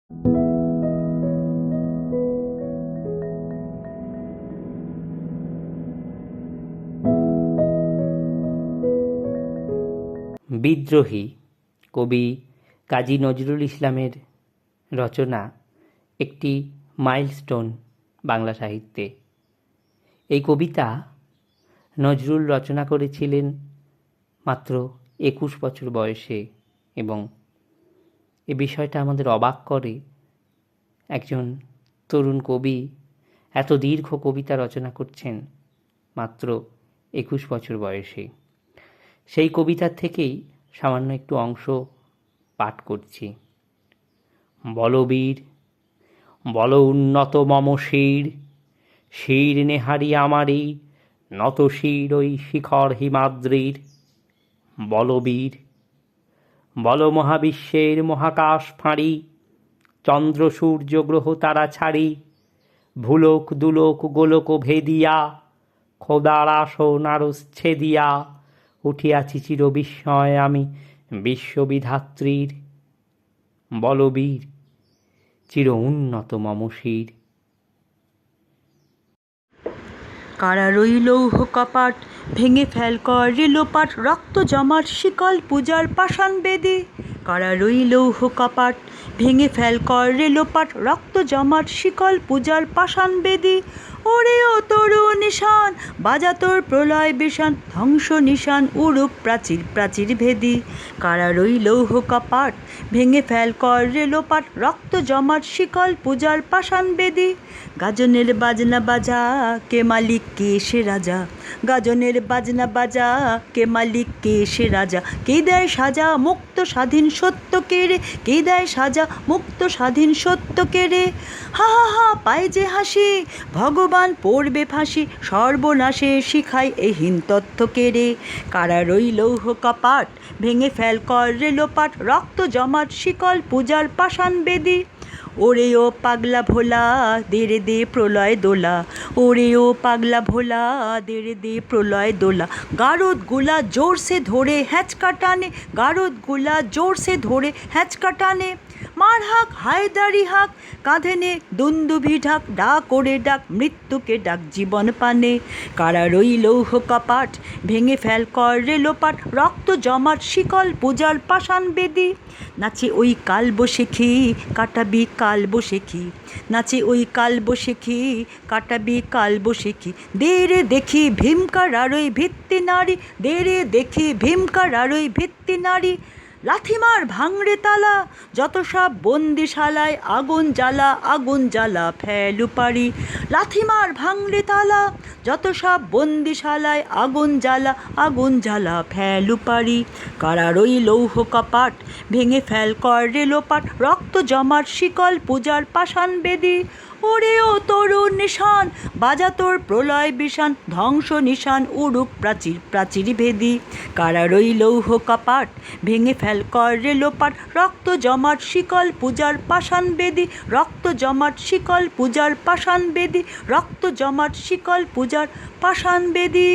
বিদ্রোহী কবি কাজী নজরুল ইসলামের রচনা একটি মাইলস্টোন বাংলা সাহিত্যে। এই কবিতা নজরুল রচনা করেছিলেন মাত্র 21 বছর বয়সে, এবং এ বিষয়টা আমাদের অবাক করে। একজন তরুণ কবি এত দীর্ঘ কবিতা রচনা করছেন মাত্র 21 বছর বয়সে। সেই কবিতার থেকেই সামান্য একটু অংশ পাঠ করছি। বলবীর বল উন্নত মম শির, শির নেহারি আমারই নত শির ওই শিখর হিমাদ্রির। বলবীর বল মহাবিশ্বের মহাকাশ ফাঁড়ি, চন্দ্র সূর্য গ্রহ তারা ছাড়ি, ভুলোক দুলোক গোলক ভেদিয়া, খোদার আসন আরচ্ছেদিয়া, উঠিয়াছি চির বিস্ময় আমি বিশ্ববিধাত্রীর। বলবীর চির উন্নত মম শির। কারারই লৌহ কপাট ভেঙে ফেল কর রেলোপাট, রক্ত জমাট শিকল পূজার পাষাণ বেদী। কারারই লৌহ কপাট ভেঙে ফেল কর রেলোপাট, রক্ত জমাট শিকল পূজার পাষাণ বেদী। ওরে ও তরু নিশান বাজা তোর প্রলয় বিষান, ধ্বংস নিশান উড়ুক প্রাচীর প্রাচীর ভেদি। কারারই লৌহ কপাট ভেঙে ফেল কর রেলোপাট, রক্ত জমাট শিকল পূজার পাষাণ বেদী। গাজনের বাজনা বাজা কে মালিক কে সে রাজা, গাজনের বাজনা বাজা কে মালিক কে সে রাজা। কে দেয় সাজা মুক্ত স্বাধীন সত্য কে রে, কে দেয় সাজা মুক্ত স্বাধীন সত্য কে রে। হা হা হা পায় যে হাসি ভগবান পড়বে ফাঁসি, সর্বনাশে শিখায় এই হীন তথ্য কে রে। কারারই লৌহ কপাট ভেঙে ফেল কর রেলোপাট, রক্ত জমাট শিকল পূজার পাষাণ বেদী। ওরে ও পাগলা ভোলা দে রে দে প্রলয় দোলা, ওরে ও পাগলা ভোলা দে রে দে প্রলয় দোলা। গারদ গুলা জোর সে ধরে হ্যাঁচকা টানে, গারদ গুলা জোর সে ধরে হ্যাঁচকা টানে। মার হাক হায়দারি হাক কাঁধে নে দুন্দুভি ঢাক, ডাক ওরে ডাক মৃত্যুকে ডাক জীবন পানে। কারারই লৌহ কপাট ভেঙে ফেল কর রেলোপাট, রক্ত জমাট শিকল পূজার পাষাণ বেদী। নাচে ওই কাল বসেখি কাটাবি কাল বসেখি, নাচে ওই কাল বসেখি কাটাবি কাল বসেখি। দে রে দেখি ভীমকার আরই ভিত্তি নারী, দে রে দেখি ভীমকার আরই ভিত্তি নারী। লাথিমার ভাঙড়ে তালা যত সব বন্দিশালায়, আগুন জ্বালা আগুন জ্বালা ফেলু পারি। লাথিমার ভাঙড়ে তালা যত সব বন্দিশালায়, আগুন জ্বালা আগুন জ্বালা ফেলু পারি। কারারই লৌহ কপাট ভেঙে ফেল কর রেলোপাট, রক্ত জমাট শিকল পূজার পাষাণ বেদী। ওরে ও তরুণ নিশান বাজা তোর প্রলয় বিষান, ধ্বংস নিশান উড়ুক প্রাচীর প্রাচীর ভেদি। কারারই লৌহ কপাট ভেঙে ফেল কর রেলোপাট, রক্ত জমাট শিকল পূজার পাষাণ বেদী, রক্ত জমাট শিকল পূজার পাষাণ বেদী, রক্ত জমাট শিকল পূজার পাষাণ বেদী।